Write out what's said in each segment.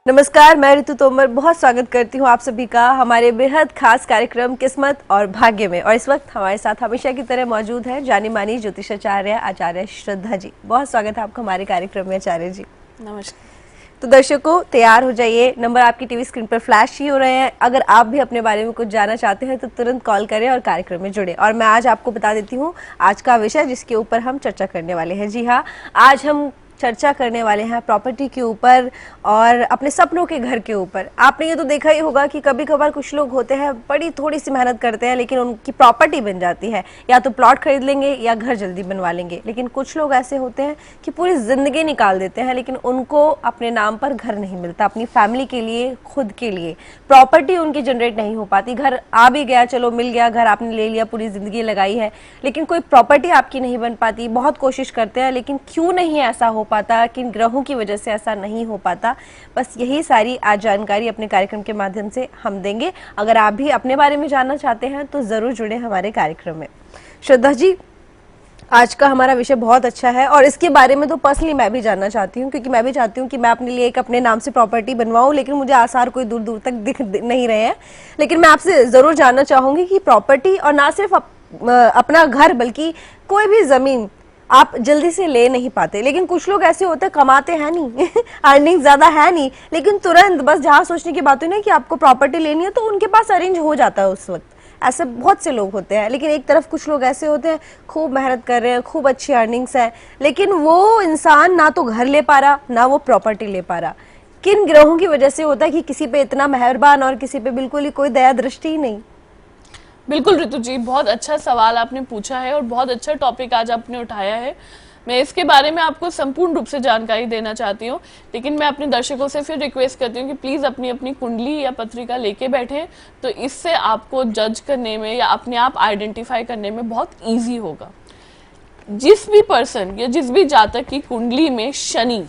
नमस्कार, मैं ऋतु तोमर बहुत स्वागत करती हूँ आप सभी का हमारे बेहद खास कार्यक्रम किस्मत और भाग्य में। और इस वक्त हमारे साथ हमेशा की तरह मौजूद है जानी मानी ज्योतिषाचार्य आचार्य श्रद्धा जी। बहुत स्वागत है आपका हमारे कार्यक्रम में आचार्य जी। नमस्कार। तो दर्शकों तैयार हो जाइए, नंबर आपकी टीवी स्क्रीन पर फ्लैश ही हो रहे हैं। अगर आप भी अपने बारे में कुछ जानना चाहते हैं तो तुरंत कॉल करें और कार्यक्रम में जुड़े। और मैं आज आपको बता देती हूँ आज का विषय जिसके ऊपर हम चर्चा करने वाले हैं। जी हाँ, आज हम चर्चा करने वाले हैं प्रॉपर्टी के ऊपर और अपने सपनों के घर के ऊपर। आपने ये तो देखा ही होगा कि कभी कभार कुछ लोग होते हैं बड़ी थोड़ी सी मेहनत करते हैं लेकिन उनकी प्रॉपर्टी बन जाती है, या तो प्लॉट खरीद लेंगे या घर जल्दी बनवा लेंगे। लेकिन कुछ लोग ऐसे होते हैं कि पूरी जिंदगी निकाल देते हैं लेकिन उनको अपने नाम पर घर नहीं मिलता, अपनी फैमिली के लिए, खुद के लिए प्रॉपर्टी उनकी जनरेट नहीं हो पाती। घर आ भी गया, चलो मिल गया, घर आपने ले लिया, पूरी जिंदगी लगाई है, लेकिन कोई प्रॉपर्टी आपकी नहीं बन पाती। बहुत कोशिश करते हैं लेकिन क्यों नहीं ऐसा हो पाता, किन ग्रहों की वजह से ऐसा नहीं हो पाता, बस यही सारी आज जानकारी अपने कार्यक्रम के माध्यम से हम देंगे। अगर आप भी अपने बारे में जानना चाहते हैं तो जरूर जुड़े हमारे कार्यक्रम में। श्रद्धा जी, आज का हमारा विषय बहुत अच्छा है और इसके बारे में तो पर्सनली मैं भी जानना चाहती हूँ, क्योंकि मैं भी चाहती हूँ कि मैं अपने लिए एक अपने नाम से प्रॉपर्टी बनवाऊँ, लेकिन मुझे आसार कोई दूर दूर तक दिख नहीं रहे हैं। लेकिन मैं आपसे जरूर जानना चाहूंगी कि प्रॉपर्टी और ना सिर्फ अपना घर बल्कि कोई भी जमीन आप जल्दी से ले नहीं पाते। लेकिन कुछ लोग ऐसे होते हैं कमाते हैं नहीं अर्निंग ज्यादा है नहीं, लेकिन तुरंत बस जहाँ सोचने की बात है ना कि आपको प्रॉपर्टी लेनी है तो उनके पास अरेंज हो जाता है उस वक्त। ऐसे बहुत से लोग होते हैं। लेकिन एक तरफ कुछ लोग ऐसे होते हैं खूब मेहनत कर रहे हैं, खूब अच्छी अर्निंग्स है, लेकिन वो इंसान ना तो घर ले पा रहा ना वो प्रॉपर्टी ले पा रहा। किन ग्रहों की वजह से होता है कि किसी पे इतना मेहरबान और किसी पे बिल्कुल ही कोई दया दृष्टि ही नहीं? बिल्कुल ऋतु जी, बहुत अच्छा सवाल आपने पूछा है और बहुत अच्छा टॉपिक आज आपने उठाया है। मैं इसके बारे में आपको संपूर्ण रूप से जानकारी देना चाहती हूँ, लेकिन मैं अपने दर्शकों से फिर रिक्वेस्ट करती हूँ कि प्लीज अपनी अपनी कुंडली या पत्रिका लेके बैठें, तो इससे आपको जज करने में या अपने आप आइडेंटिफाई करने में बहुत ईजी होगा। जिस भी पर्सन या जिस भी जातक की कुंडली में शनि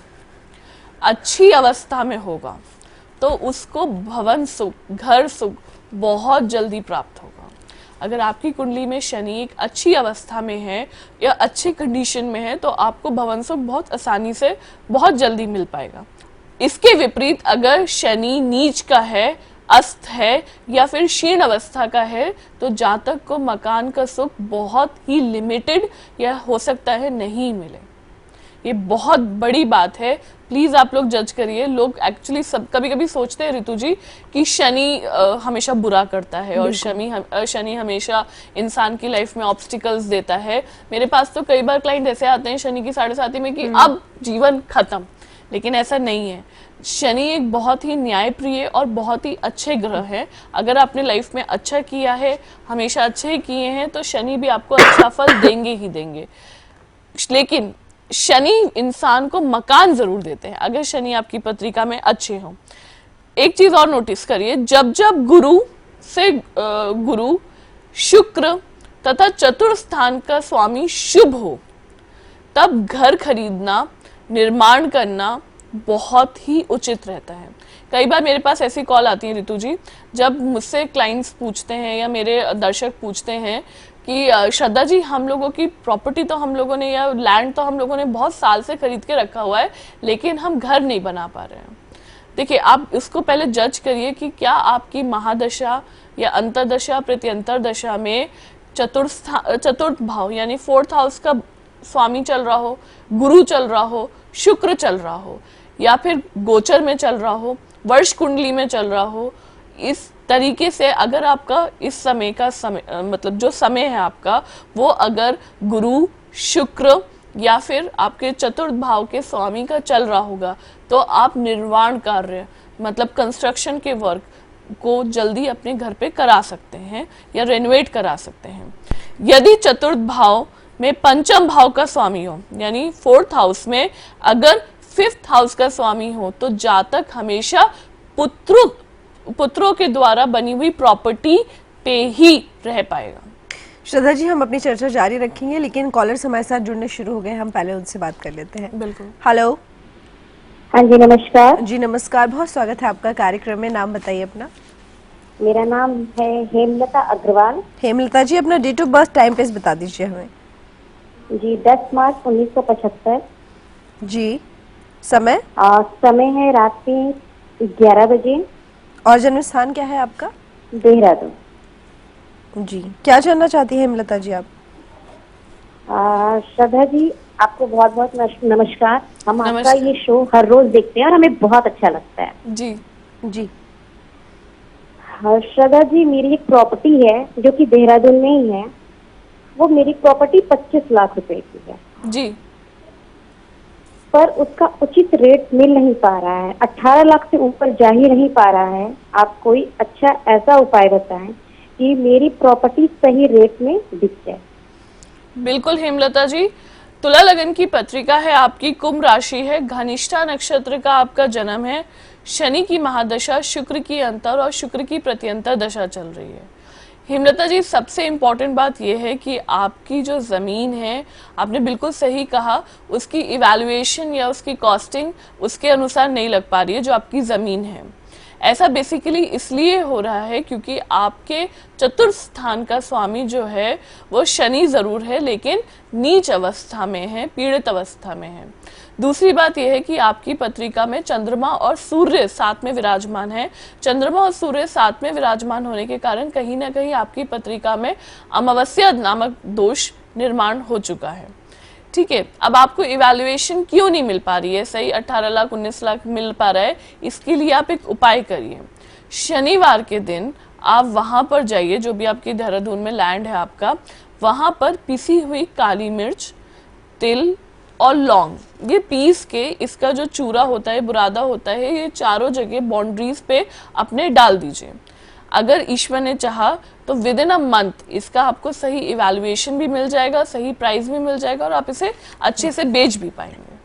अच्छी अवस्था में होगा तो उसको भवन सुख, घर सुख बहुत जल्दी प्राप्त होगा। अगर आपकी कुंडली में शनि एक अच्छी अवस्था में है या अच्छे कंडीशन में है तो आपको भवन सुख बहुत आसानी से बहुत जल्दी मिल पाएगा। इसके विपरीत अगर शनि नीच का है, अस्त है या फिर क्षीण अवस्था का है तो जातक को मकान का सुख बहुत ही लिमिटेड या हो सकता है नहीं मिले। ये बहुत बड़ी बात है, प्लीज आप लोग जज करिए। लोग एक्चुअली सब कभी कभी सोचते हैं ऋतु जी कि शनि हमेशा बुरा करता है और शनि हमेशा इंसान की लाइफ में ऑब्स्टिकल्स देता है। मेरे पास तो कई बार क्लाइंट ऐसे आते हैं शनि की 7.5 में कि अब जीवन खत्म, लेकिन ऐसा नहीं है। शनि एक बहुत ही न्यायप्रिय और बहुत ही अच्छे ग्रह है। अगर आपने लाइफ में अच्छा किया है, हमेशा अच्छे ही किए हैं, तो शनि भी आपको अच्छा फल देंगे ही देंगे। लेकिन शनि इंसान को मकान जरूर देते हैं अगर शनि आपकी पत्रिका में अच्छे हो। एक चीज और नोटिस करिए, जब जब गुरु शुक्र तथा चतुर्थ स्थान का स्वामी शुभ हो तब घर खरीदना, निर्माण करना बहुत ही उचित रहता है। कई बार मेरे पास ऐसी कॉल आती है ऋतु जी, जब मुझसे क्लाइंट्स पूछते हैं या मेरे दर्शक पूछते हैं कि श्रद्धा जी हम लोगों की प्रॉपर्टी तो हम लोगों ने या लैंड तो हम लोगों ने बहुत साल से खरीद के रखा हुआ है लेकिन हम घर नहीं बना पा रहे हैं। देखिए, आप इसको पहले जज करिए कि क्या आपकी महादशा या अंतरदशा प्रत्यंतर दशा में चतुर्थ भाव यानी 4th हाउस का स्वामी चल रहा हो, गुरु चल रहा हो, शुक्र चल रहा हो, या फिर गोचर में चल रहा हो, वर्ष कुंडली में चल रहा हो। इस तरीके से अगर आपका इस समय का मतलब जो समय है आपका वो अगर गुरु, शुक्र या फिर आपके चतुर्थ भाव के स्वामी का चल रहा होगा तो आप निर्माण कार्य मतलब कंस्ट्रक्शन के वर्क को जल्दी अपने घर पे करा सकते हैं या रेनोवेट करा सकते हैं। यदि चतुर्थ भाव में पंचम भाव का स्वामी हो यानी 4th हाउस में अगर 5th हाउस का स्वामी हो तो जातक हमेशा पुत्रों के द्वारा बनी हुई प्रॉपर्टी पे ही रह पाएगा। श्रद्धा जी, हम अपनी चर्चा जारी रखेंगे लेकिन कॉलर्स हमारे साथ जुड़ने शुरू हो गए, हम पहले उनसे बात कर लेते हैं। बिल्कुल। हेलो। हाँ जी नमस्कार। जी नमस्कार, बहुत स्वागत है आपका कार्यक्रम में। नाम बताइए अपना। मेरा नाम है हेमलता अग्रवाल। हेमलता जी, अपना date of birth time place बता दीजिए हमें। जी 10 मार्च 1975। जी, समय? समय है रात्रि 11 बजे। और जन्म स्थान क्या है आपका? देहरादून। जी, क्या जानना चाहती हैं हेमलता जी आप? श्रद्धा जी, आपको बहुत बहुत नमस्कार। हम आपका नमस्कार ये शो हर रोज देखते हैं और हमें बहुत अच्छा लगता है। जी। जी। हाँ, श्रद्धा जी, मेरी एक प्रॉपर्टी है जो कि देहरादून में ही है। वो मेरी प्रॉपर्टी 25 लाख रुपए की है, जी। पर उसका उचित रेट मिल नहीं पा रहा है। 18 लाख से ऊपर जा ही नहीं पा रहा है। आप कोई अच्छा ऐसा उपाय बताएं कि मेरी प्रॉपर्टी सही रेट में बिक जाए। बिल्कुल हेमलता जी, तुला लगन की पत्रिका है आपकी, कुंभ राशि है, घनिष्ठा नक्षत्र का आपका जन्म है, शनि की महादशा, शुक्र की अंतर और शुक्र की प्रत्यंतर दशा चल रही है। हेमलता जी, सबसे इम्पोर्टेंट बात यह है कि आपकी जो ज़मीन है, आपने बिल्कुल सही कहा, उसकी इवैल्यूएशन या उसकी कॉस्टिंग उसके अनुसार नहीं लग पा रही है जो आपकी ज़मीन है। ऐसा बेसिकली इसलिए हो रहा है क्योंकि आपके चतुर्थ स्थान का स्वामी जो है वो शनि जरूर है, लेकिन नीच अवस्था में है, पीड़ित अवस्था में है। दूसरी बात यह है कि आपकी पत्रिका में चंद्रमा और सूर्य साथ में विराजमान है। चंद्रमा और सूर्य साथ में विराजमान होने के कारण कहीं ना कहीं आपकी पत्रिका में अमावस्या नामक दोष निर्माण हो चुका है। ठीक है, अब आपको इवैल्यूएशन क्यों नहीं मिल पा रही है, सही 18 लाख 19 लाख मिल पा रहा है, इसके लिए आप एक उपाय करिए। शनिवार के दिन आप वहां पर जाइए, जो भी आपकी देहरादून में लैंड है आपका, वहां पर पिसी हुई काली मिर्च, तिल और लौंग, ये पीस के इसका जो चूरा होता है, बुरादा होता है, ये चारों जगह बाउंड्रीज पे अपने डाल दीजिए। अगर ईश्वर ने चाहा तो विद इन अ मंथ इसका आपको सही इवैल्यूएशन भी मिल जाएगा, सही प्राइस भी मिल जाएगा और आप इसे अच्छे से बेच भी पाएंगे।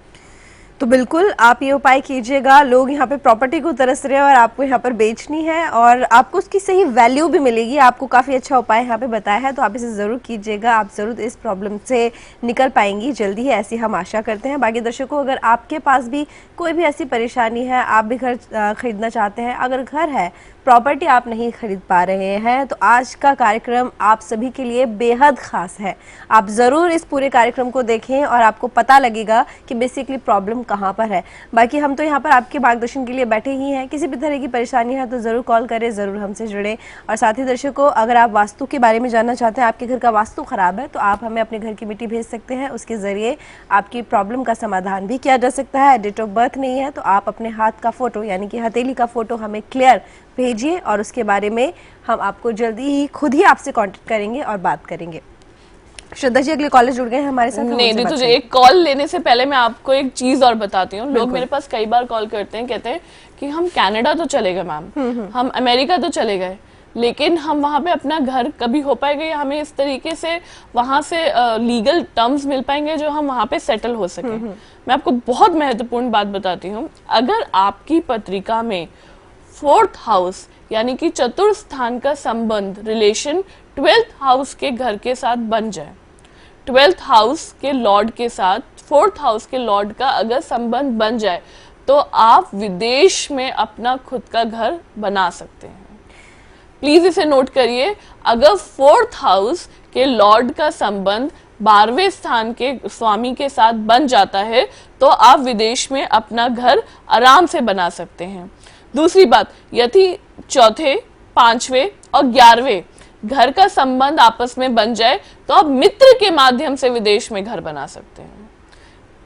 तो बिल्कुल आप ये उपाय कीजिएगा। लोग यहाँ पे प्रॉपर्टी को तरस रहे हैं और आपको यहाँ पर बेचनी है और आपको उसकी सही वैल्यू भी मिलेगी। आपको काफ़ी अच्छा उपाय यहाँ पे बताया है, तो आप इसे ज़रूर कीजिएगा। आप ज़रूर इस प्रॉब्लम से निकल पाएंगी जल्दी ही, ऐसी हम आशा करते हैं। बाकी दर्शकों, अगर आपके पास भी कोई भी ऐसी परेशानी है, आप भी घर खरीदना चाहते हैं, अगर घर है, प्रॉपर्टी आप नहीं खरीद पा रहे हैं, तो आज का कार्यक्रम आप सभी के लिए बेहद खास है। आप ज़रूर इस पूरे कार्यक्रम को देखें और आपको पता लगेगा कि बेसिकली प्रॉब्लम कहाँ पर है। बाकी हम तो यहाँ पर आपके मार्गदर्शन के लिए बैठे ही हैं। किसी भी तरह की परेशानी है तो ज़रूर कॉल करें, ज़रूर हमसे जुड़ें। और साथ ही दर्शकों, अगर आप वास्तु के बारे में जानना चाहते हैं, आपके घर का वास्तु ख़राब है, तो आप हमें अपने घर की मिट्टी भेज सकते हैं। उसके ज़रिए आपकी प्रॉब्लम का समाधान भी किया जा सकता है। डेट ऑफ बर्थ नहीं है तो आप अपने हाथ का फ़ोटो यानी कि हथेली का फ़ोटो हमें क्लियर भेजिए और उसके बारे में हम आपको जल्दी ही खुद ही आपसे कांटेक्ट करेंगे और बात करेंगे। श्रद्धा जी, अगले कॉलेज जुड़ गए हैं हमारे साथ। नहीं नहीं, तुझे एक कॉल लेने से पहले मैं आपको एक चीज और बताती हूँ। लोग मेरे पास कई बार कॉल करते हैं, कहते हैं कि हम कनाडा तो चले गए मैम, हम अमेरिका तो चले गए, लेकिन हम वहां पे अपना घर कभी हो पाएगा या हमें इस तरीके से वहां से लीगल टर्म्स मिल पाएंगे जो हम वहां पे सेटल हो सके। मैं आपको बहुत महत्वपूर्ण बात बताती हूँ। अगर आपकी पत्रिका में 4th हाउस यानी कि चतुर्थ स्थान का संबंध, रिलेशन 12th हाउस के घर के साथ बन जाए, 12th हाउस के लॉर्ड के साथ 4th हाउस के लॉर्ड का अगर संबंध बन जाए, तो आप विदेश में अपना खुद का घर बना सकते हैं। प्लीज इसे नोट करिए। अगर 4th हाउस के लॉर्ड का संबंध 12वें स्थान के स्वामी के साथ बन जाता है, तो आप विदेश में अपना घर आराम से बना सकते हैं। दूसरी बात, यदि 4थे, 5वें और 11वें घर का संबंध आपस में बन जाए, तो आप मित्र के माध्यम से विदेश में घर बना सकते हैं।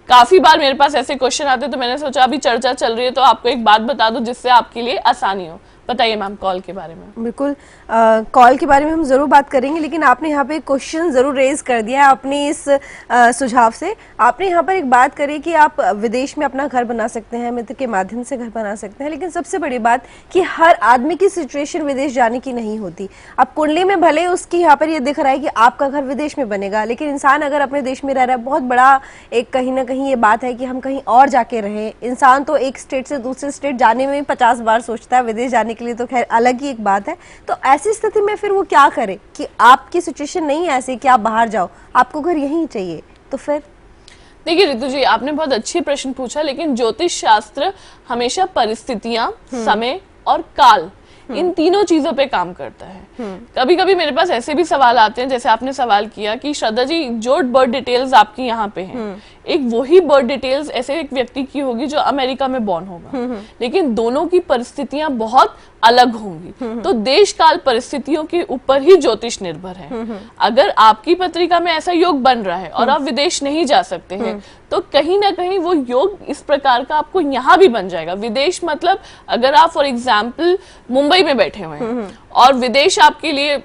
काफी बार मेरे पास ऐसे क्वेश्चन आते हैं, तो मैंने सोचा अभी चर्चा चल रही है तो आपको एक बात बता दूं जिससे आपके लिए आसानी हो। बताइए मैम, कॉल के बारे में। बिल्कुल, कॉल के बारे में हम ज़रूर बात करेंगे, लेकिन आपने यहाँ पे एक क्वेश्चन ज़रूर रेज कर दिया है अपने इस सुझाव से। आपने यहाँ पर एक बात करी कि आप विदेश में अपना घर बना सकते हैं, मित्र के माध्यम से घर बना सकते हैं, लेकिन सबसे बड़ी बात कि हर आदमी की सिचुएशन विदेश जाने की नहीं होती। अब कुंडली में भले उसकी यहाँ पर ये दिख रहा है कि आपका घर विदेश में बनेगा, लेकिन इंसान अगर अपने देश में रह रहा है, बहुत बड़ा एक कहीं ना कहीं ये बात है कि हम कहीं और जाके रहें। इंसान तो एक स्टेट से दूसरे स्टेट जाने में 50 बार सोचता है, विदेश जाने के लिए तो खैर अलग ही एक बात है। तो ऐसी स्थिति में फिर वो क्या करे कि आपकी सिचुएशन नहीं है ऐसी कि आप बाहर जाओ, आपको घर यहीं चाहिए, तो फिर? देखिए रितु जी, आपने बहुत अच्छी प्रश्न पूछा, लेकिन ज्योतिष शास्त्र हमेशा परिस्थितियां, समय और काल, इन तीनों चीजों पे काम करता है। कभी कभी मेरे पास ऐसे भी सवाल आते हैं, जैसे आपने सवाल किया कि श्रद्धा जी, जो बर्थ डिटेल्स आपकी यहाँ पे हैं, एक वही बर्थ डिटेल्स ऐसे एक व्यक्ति की होगी जो अमेरिका में बॉर्न होगा, लेकिन दोनों की परिस्थितियां बहुत अलग होंगी। तो देश काल परिस्थितियों के ऊपर ही ज्योतिष निर्भर है। अगर आपकी पत्रिका में ऐसा योग बन रहा है और आप विदेश नहीं जा सकते हैं, तो कहीं ना कहीं वो योग इस प्रकार का आपको यहाँ भी बन जाएगा। विदेश मतलब अगर आप फॉर एग्जाम्पल मुंबई में बैठे हुए हैं और विदेश आपके लिए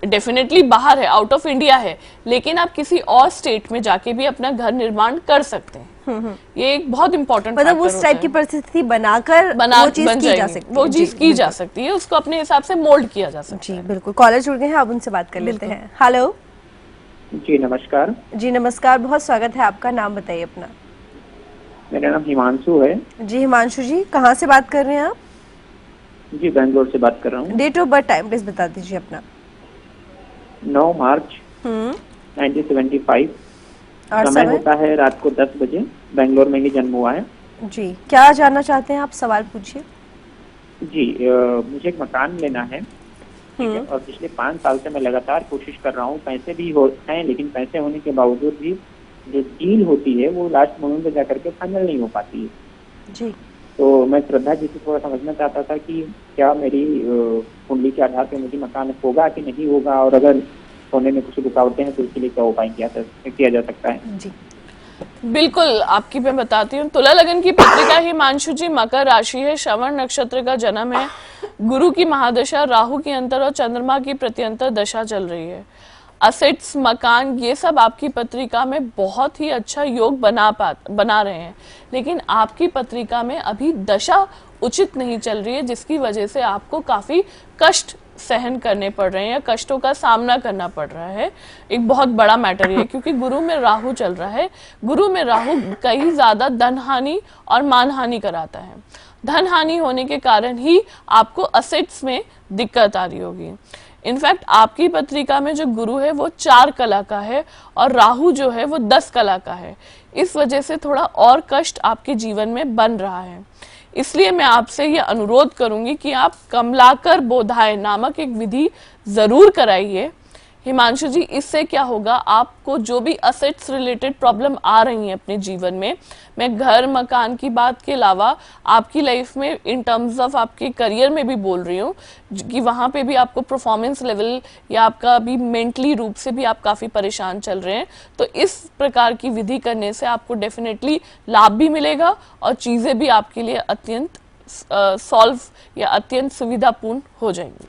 डेफिनेटली बाहर है, आउट ऑफ इंडिया है, लेकिन आप किसी और स्टेट में जाके भी अपना घर निर्माण कर सकते हैं। ये एक बहुत इंपॉर्टेंट मतलब उस टाइप की परिस्थिति बनाकर वो चीज की जा सकती है। वो चीज की जा सकती है, उसको अपने हिसाब से मोल्ड किया जा सकता जी है। बिल्कुल। कॉलर जुड़ गए हैं, आप उनसे बात कर लेते हैं। हेलो जी नमस्कार। जी नमस्कार, बहुत स्वागत है आपका। नाम बताइए अपना। मेरा नाम हिमांशु है। जी हिमांशु जी, कहाँ से बात कर रहे हैं आप? जी बेंगलोर से बात कर रहा हूँ। Date of birth time please बता दीजिए अपना। 9 मार्च 1975। और समय होता है रात को 10 बजे। बेंगलोर में ही जन्म हुआ है। जी, क्या जानना चाहते हैं आप? सवाल पूछिए। जी मुझे एक मकान लेना है, ठीक है, और पिछले 5 साल से मैं लगातार कोशिश कर रहा हूँ। पैसे भी हैं, लेकिन पैसे होने के बावजूद भी जो डील होती है वो लास्ट मोमेंट में जाकर के फाइनल नहीं हो पाती है। जी, तो मैं श्रद्धा जी से थोड़ा समझना चाहता था कि क्या मेरी कुंडली के आधार पर मुझे मकान होगा कि नहीं होगा, और अगर होने में कुछ रुकावटें हैं तो उसके लिए क्या उपाय किया जा सकता है। जी बिल्कुल, आपकी मैं बताती हूँ। तुला लगन की पत्रिका हिमांशु जी मकर राशि है, श्रवण नक्षत्र का जन्म है, गुरु की महादशा, राहु की अंतर और चंद्रमा की प्रत्यंतर दशा चल रही है। असेट्स, मकान, ये सब आपकी पत्रिका में बहुत ही अच्छा योग बना रहे हैं, लेकिन आपकी पत्रिका में अभी दशा उचित नहीं चल रही है, जिसकी वजह से आपको काफी कष्ट सहन करने पड़ रहे हैं या कष्टों का सामना करना पड़ रहा है। एक बहुत बड़ा मैटर है, क्योंकि गुरु में राहु चल रहा है। गुरु में राहु कई ज्यादा धन हानि और मान हानि कराता है। धन हानि होने के कारण ही आपको असेट्स में दिक्कत आ रही होगी। इनफैक्ट आपकी पत्रिका में जो गुरु है वो 4 कला का है और राहु जो है वो 10 कला का है। इस वजह से थोड़ा और कष्ट आपके जीवन में बन रहा है। इसलिए मैं आपसे ये अनुरोध करूंगी कि आप कमलाकर बोधाय नामक एक विधि जरूर कराइए। हिमांशु जी, इससे क्या होगा, आपको जो भी असेट्स रिलेटेड प्रॉब्लम आ रही हैं अपने जीवन में, मैं घर मकान की बात के अलावा आपकी लाइफ में इन टर्म्स ऑफ आपके करियर में भी बोल रही हूँ कि वहाँ पे भी आपको परफॉर्मेंस लेवल या आपका अभी मेंटली रूप से भी आप काफ़ी परेशान चल रहे हैं। तो इस प्रकार की विधि करने से आपको डेफिनेटली लाभ भी मिलेगा और चीज़ें भी आपके लिए अत्यंत सॉल्व या अत्यंत सुविधापूर्ण हो जाएंगी।